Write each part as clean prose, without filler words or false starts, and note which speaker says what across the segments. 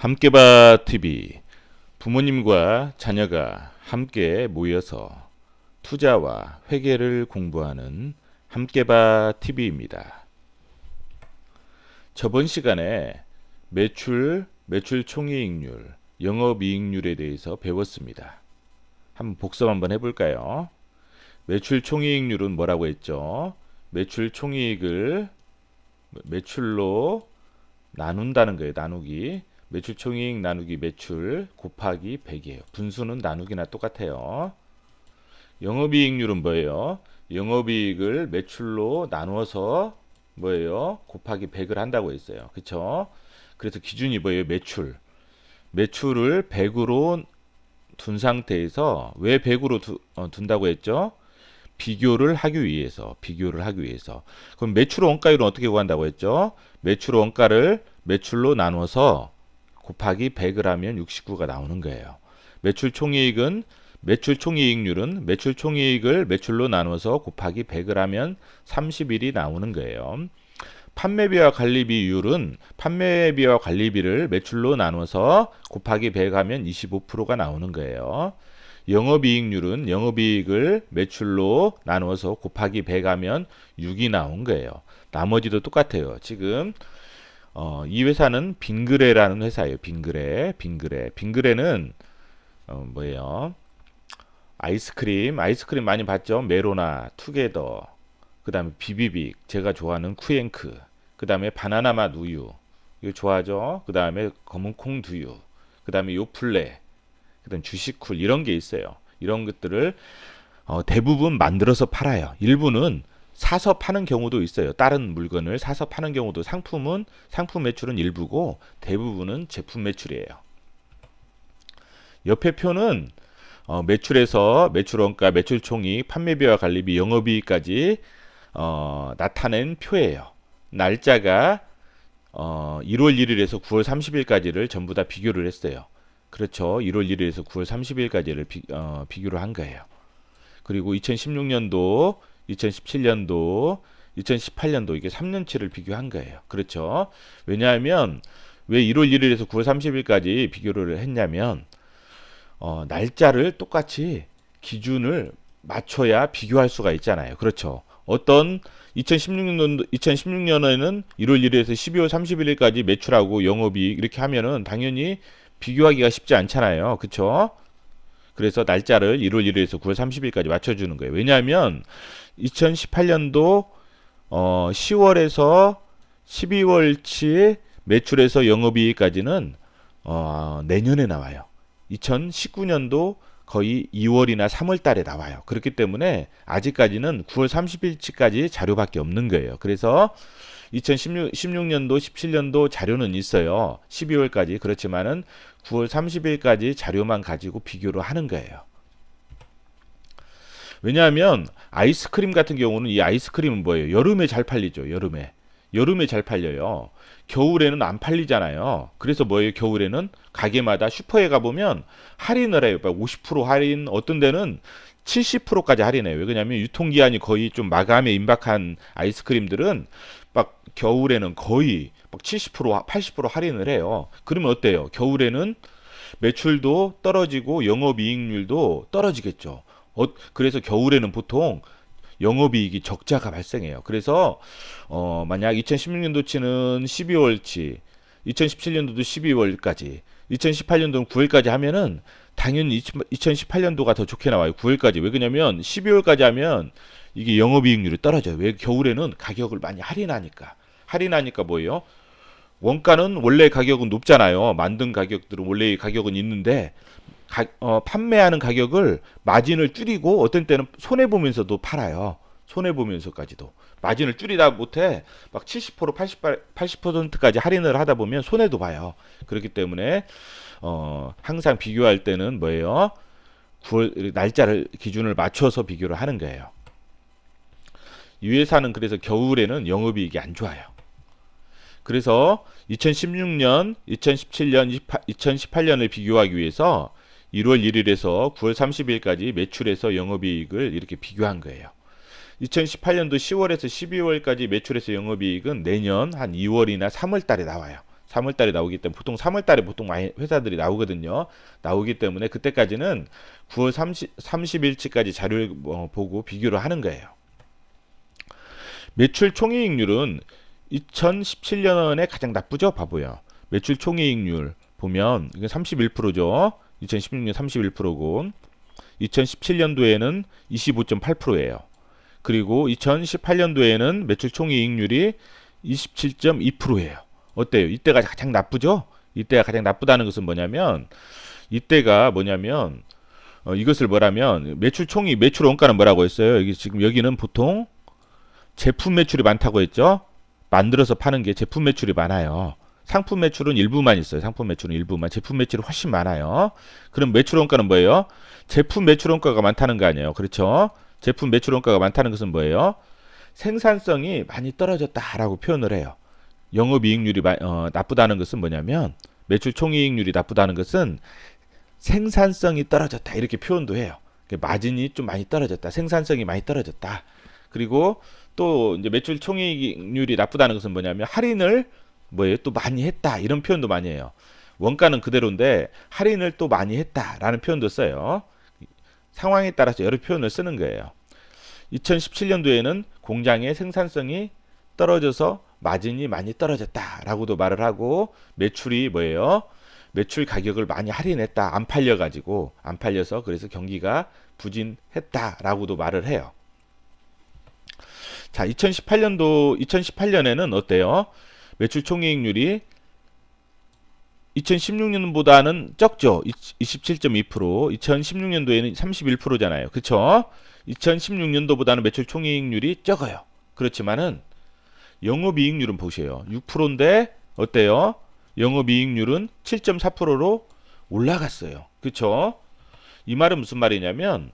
Speaker 1: 함께봐 TV. 부모님과 자녀가 함께 모여서 투자와 회계를 공부하는 함께봐 TV입니다. 저번 시간에 매출 총이익률, 영업이익률에 대해서 배웠습니다. 한번 복습 한번 해볼까요? 매출 총이익률은 뭐라고 했죠? 매출 총이익을 매출로 나눈다는 거예요. 나누기. 매출 총이익 나누기 매출 곱하기 100이에요. 분수는 나누기나 똑같아요. 영업이익률은 뭐예요? 영업이익을 매출로 나누어서 뭐예요? 곱하기 100을 한다고 했어요. 그쵸? 그래서 기준이 뭐예요? 매출을 100으로 둔 상태에서 왜 100으로 둔다고 했죠? 비교를 하기 위해서. 그럼 매출 원가율은 어떻게 구한다고 했죠? 매출 원가를 매출로 나눠서 곱하기 100을 하면 69가 나오는 거예요. 매출 총이익률은 매출 총이익을 매출로 나눠서 곱하기 100을 하면 31이 나오는 거예요. 판매비와 관리비율은 판매비와 관리비를 매출로 나눠서 곱하기 100 하면 25%가 나오는 거예요. 영업이익률은 영업이익을 매출로 나눠서 곱하기 100 하면 6이 나온 거예요. 나머지도 똑같아요. 지금 이 회사는 빙그레라는 회사예요. 빙그레는 뭐예요? 아이스크림 많이 봤죠? 메로나, 투게더, 그 다음에 비비빅, 제가 좋아하는 쿠앤크, 그 다음에 바나나맛 우유, 이거 좋아하죠? 그 다음에 검은콩 두유, 그 다음에 요플레, 그 다음에 주식쿨, 이런 게 있어요. 이런 것들을 대부분 만들어서 팔아요. 일부는 사서 파는 경우도 있어요. 다른 물건을 사서 파는 경우도 상품 매출은 일부고 대부분은 제품 매출이에요. 옆에 표는 매출에서 매출원가, 매출총이익, 판매비와 관리비, 영업이익까지 나타낸 표예요. 날짜가 1월 1일에서 9월 30일까지를 전부 다 비교를 했어요. 그렇죠. 1월 1일에서 9월 30일까지를 비교를 한 거예요. 그리고 2016년도, 2017년도, 2018년도 이게 3년치를 비교한 거예요. 그렇죠. 왜냐하면 왜 1월 1일에서 9월 30일까지 비교를 했냐면 날짜를 똑같이 기준을 맞춰야 비교할 수가 있잖아요. 그렇죠. 어떤 2016년에는 1월 1일에서 12월 31일까지 매출하고 영업이익 이렇게 하면은 당연히 비교하기가 쉽지 않잖아요. 그렇죠? 그래서 날짜를 1월 1일에서 9월 30일까지 맞춰주는 거예요. 왜냐하면 2018년도 10월에서 12월치 매출에서 영업이익까지는 내년에 나와요. 2019년도 거의 2월이나 3월 달에 나와요. 그렇기 때문에 아직까지는 9월 30일치까지 자료밖에 없는 거예요. 그래서 2016년도, 17년도 자료는 있어요. 12월까지. 그렇지만은 9월 30일까지 자료만 가지고 비교를 하는 거예요. 왜냐하면 아이스크림 같은 경우는 이 아이스크림은 뭐예요? 여름에 잘 팔리죠. 여름에 잘 팔려요. 겨울에는 안 팔리잖아요. 그래서 뭐예요? 겨울에는 가게마다 슈퍼에 가보면 할인을 해요. 50% 할인, 어떤 데는 70%까지 할인해요. 왜 그러냐면 유통기한이 거의 좀 마감에 임박한 아이스크림들은 막 겨울에는 거의 막 70%, 80% 할인을 해요. 그러면 어때요? 겨울에는 매출도 떨어지고 영업이익률도 떨어지겠죠. 그래서 겨울에는 보통 영업이익이 적자가 발생해요. 그래서 만약 2016년도치는 12월치, 2017년도도 12월까지, 2018년도는 9월까지 하면은 당연히 2018년도가 더 좋게 나와요. 9월까지. 왜 그러냐면 12월까지 하면 이게 영업이익률이 떨어져요. 왜? 겨울에는 가격을 많이 할인하니까 뭐예요? 원가는 원래 가격은 높잖아요. 만든 가격들은 원래 가격은 있는데 판매하는 가격을 마진을 줄이고 어떤 때는 손해 보면서도 팔아요. 손해 보면서까지도 마진을 줄이다 못해 막 70% 80%까지 할인을 하다 보면 손해도 봐요. 그렇기 때문에 항상 비교할 때는 뭐예요? 9월 날짜를 기준을 맞춰서 비교를 하는 거예요. 이 회사는 그래서 겨울에는 영업이익이 안 좋아요. 그래서 2016년, 2017년, 2018년을 비교하기 위해서 1월 1일에서 9월 30일까지 매출에서 영업이익을 이렇게 비교한 거예요. 2018년도 10월에서 12월까지 매출에서 영업이익은 내년 한 2월이나 3월 달에 나와요. 3월 달에 나오기 때문에 보통 3월 달에 보통 많이 회사들이 나오거든요. 나오기 때문에 그때까지는 9월 30일치까지 자료를 보고 비교를 하는 거예요. 매출 총이익률은 2017년에 가장 나쁘죠? 바보야. 매출 총이익률 보면 이게 31%죠. 2016년 31%고 2017년도에는 25.8%예요. 그리고 2018년도에는 매출 총이익률이 27.2%예요. 어때요? 이때가 가장 나쁘죠? 이때가 가장 나쁘다는 것은 뭐냐면 이때가 뭐냐면 이것을 뭐라면 매출 총이 매출 원가는 뭐라고 했어요? 여기 지금 여기는 보통 제품 매출이 많다고 했죠? 만들어서 파는 게 제품 매출이 많아요. 상품 매출은 일부만 있어요. 상품 매출은 일부만. 제품 매출이 훨씬 많아요. 그럼 매출 원가는 뭐예요? 제품 매출 원가가 많다는 거 아니에요. 그렇죠? 제품 매출 원가가 많다는 것은 뭐예요? 생산성이 많이 떨어졌다라고 표현을 해요. 영업이익률이 나쁘다는 것은 뭐냐면 매출 총이익률이 나쁘다는 것은 생산성이 떨어졌다 이렇게 표현도 해요. 마진이 좀 많이 떨어졌다. 생산성이 많이 떨어졌다. 그리고 또 이제 매출 총이익률이 나쁘다는 것은 뭐냐면 할인을 뭐예요? 또 많이 했다 이런 표현도 많이 해요. 원가는 그대로인데 할인을 또 많이 했다라는 표현도 써요. 상황에 따라서 여러 표현을 쓰는 거예요. 2017년도에는 공장의 생산성이 떨어져서 마진이 많이 떨어졌다라고도 말을 하고 매출이 뭐예요? 매출 가격을 많이 할인했다. 안 팔려가지고 안 팔려서 그래서 경기가 부진했다라고도 말을 해요. 자, 2018년에는 어때요? 매출 총이익률이 2016년보다는 적죠. 27.2%. 2016년도에는 31%잖아요. 그쵸? 2016년도보다는 매출 총이익률이 적어요. 그렇지만은 영업이익률은 보세요. 6%인데 어때요? 영업이익률은 7.4%로 올라갔어요. 그쵸? 이 말은 무슨 말이냐면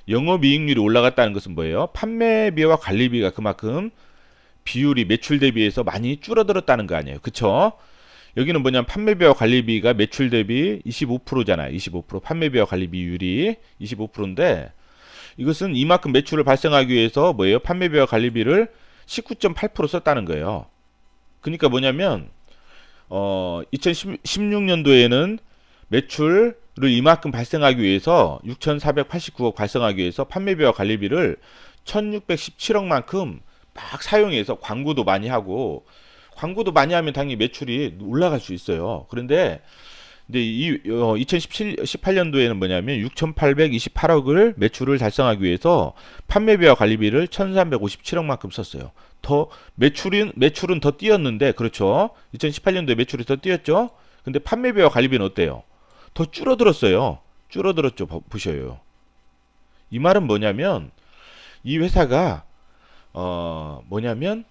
Speaker 1: 영업이익률이 올라갔다는 것은 뭐예요? 판매비와 관리비가 그만큼 비율이 매출 대비해서 많이 줄어들었다는 거 아니에요. 그쵸? 여기는 뭐냐면 판매비와 관리비가 매출 대비 25%잖아요. 25%. 판매비와 관리비율이 25%인데 이것은 이만큼 매출을 발생하기 위해서 뭐예요? 판매비와 관리비를 19.8% 썼다는 거예요. 그러니까 뭐냐면 2016년도에는 매출을 이만큼 발생하기 위해서 6,489억 발생하기 위해서 판매비와 관리비를 1,617억만큼 막 사용해서 광고도 많이 하고 광고도 많이 하면 당연히 매출이 올라갈 수 있어요. 그런데 근데 이 2018년도에는 뭐냐면 6,828억을 매출을 달성하기 위해서 판매비와 관리비를 1,357억만큼 썼어요. 더 매출은 더 뛰었는데 그렇죠. 2018년도에 매출이 더 뛰었죠. 근데 판매비와 관리비는 어때요? 더 줄어들었어요. 줄어들었죠. 보셔요. 이 말은 뭐냐면 이 회사가 뭐냐면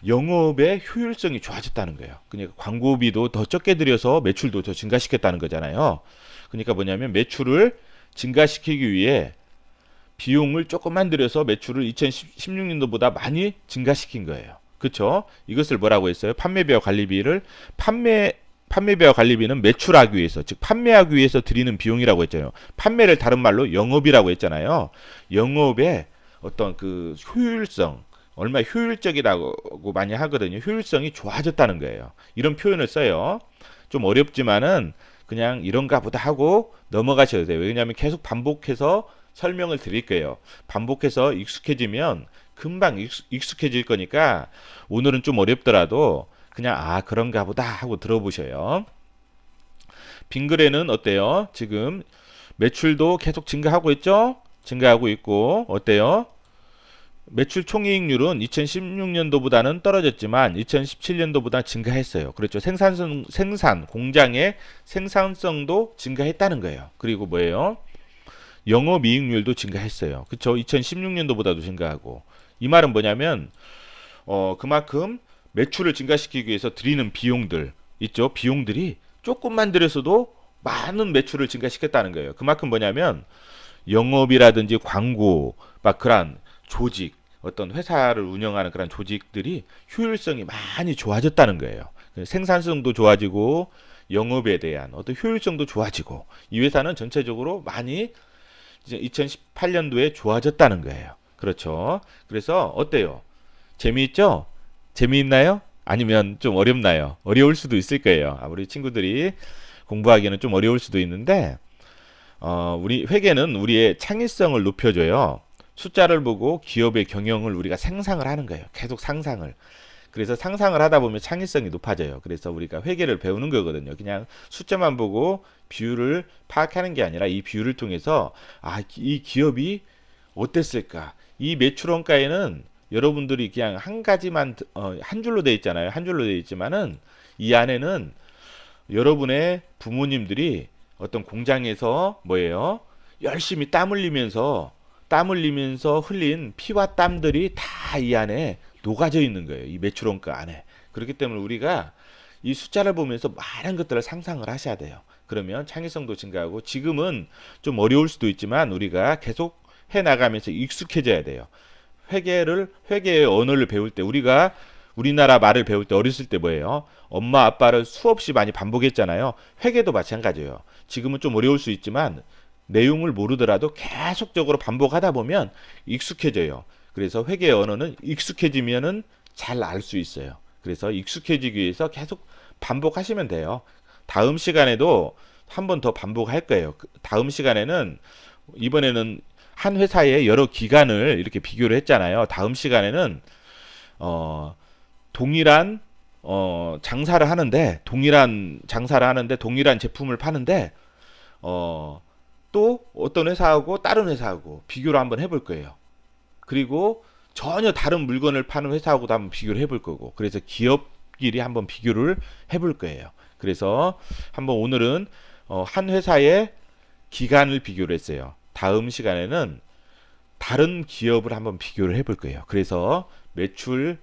Speaker 1: 영업의 효율성이 좋아졌다는 거예요. 그러니까 광고비도 더 적게 들여서 매출도 더 증가시켰다는 거잖아요. 그러니까 뭐냐면 매출을 증가시키기 위해 비용을 조금만 들여서 매출을 2016년도보다 많이 증가시킨 거예요. 그렇죠? 이것을 뭐라고 했어요? 판매비와 관리비를 판매비와 관리비는 매출하기 위해서, 즉 판매하기 위해서 드리는 비용이라고 했잖아요. 판매를 다른 말로 영업이라고 했잖아요. 영업의 어떤 그 효율성, 얼마나 효율적이라고 많이 하거든요. 효율성이 좋아졌다는 거예요. 이런 표현을 써요. 좀 어렵지만은 그냥 이런가 보다 하고 넘어가셔도 돼요. 왜냐하면 계속 반복해서 설명을 드릴 거예요. 반복해서 익숙해지면 금방 익숙해질 거니까 오늘은 좀 어렵더라도 그냥 그런가 보다 하고 들어보셔요. 빙그레는 어때요? 지금 매출도 계속 증가하고 있죠? 증가하고 있고 어때요? 매출 총이익률은 2016년도보다는 떨어졌지만 2017년도보다 증가했어요. 그렇죠. 공장의 생산성도 증가했다는 거예요. 그리고 뭐예요? 영업이익률도 증가했어요. 그렇죠. 2016년도보다도 증가하고. 이 말은 뭐냐면 그만큼 매출을 증가시키기 위해서 드리는 비용들 있죠. 비용들이 조금만 들여서도 많은 매출을 증가시켰다는 거예요. 그만큼 뭐냐면 영업이라든지 광고 막 그런 조직 어떤 회사를 운영하는 그런 조직들이 효율성이 많이 좋아졌다는 거예요. 생산성도 좋아지고 영업에 대한 어떤 효율성도 좋아지고 이 회사는 전체적으로 많이 이제 2018년도에 좋아졌다는 거예요. 그렇죠. 그래서 어때요? 재미있죠? 재미있나요? 아니면 좀 어렵나요? 어려울 수도 있을 거예요. 우리 친구들이 공부하기에는 좀 어려울 수도 있는데, 우리 회계는 우리의 창의성을 높여줘요. 숫자를 보고 기업의 경영을 우리가 상상을 하는 거예요. 계속 상상을. 그래서 상상을 하다 보면 창의성이 높아져요. 그래서 우리가 회계를 배우는 거거든요. 그냥 숫자만 보고 비율을 파악하는 게 아니라 이 비율을 통해서 이 기업이 어땠을까? 이 매출 원가에는 여러분들이 그냥 한 가지만 한 줄로 돼 있잖아요. 한 줄로 돼 있지만은 이 안에는 여러분의 부모님들이 어떤 공장에서 뭐예요? 열심히 땀 흘리면서 흘린 피와 땀들이 다 이 안에 녹아져 있는 거예요. 이 매출원가 안에. 그렇기 때문에 우리가 이 숫자를 보면서 많은 것들을 상상을 하셔야 돼요. 그러면 창의성도 증가하고 지금은 좀 어려울 수도 있지만 우리가 계속 해 나가면서 익숙해져야 돼요. 회계의 언어를 배울 때 우리가 우리나라 말을 배울 때 어렸을 때 뭐예요? 엄마 아빠를 수없이 많이 반복했잖아요. 회계도 마찬가지예요. 지금은 좀 어려울 수 있지만 내용을 모르더라도 계속적으로 반복하다 보면 익숙해져요. 그래서 회계의 언어는 익숙해지면은 잘 알 수 있어요. 그래서 익숙해지기 위해서 계속 반복하시면 돼요. 다음 시간에도 한 번 더 반복할 거예요. 다음 시간에는 이번에는 한 회사의 여러 기간을 이렇게 비교를 했잖아요. 다음 시간에는 어, 동일한 장사를 하는데 동일한 제품을 파는데 어, 또 어떤 회사하고 다른 회사하고 비교를 한번 해볼 거예요. 그리고 전혀 다른 물건을 파는 회사하고도 한번 비교를 해볼 거고 그래서 기업끼리 한번 비교를 해볼 거예요. 그래서 한번 오늘은 한 회사의 기간을 비교를 했어요. 다음 시간에는 다른 기업을 한번 비교를 해볼 거예요. 그래서 매출,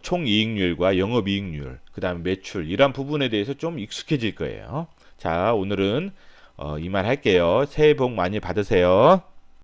Speaker 1: 총이익률과 영업이익률, 그 다음에 매출 이런 부분에 대해서 좀 익숙해질 거예요. 자, 오늘은 이만 할게요. 새해 복 많이 받으세요.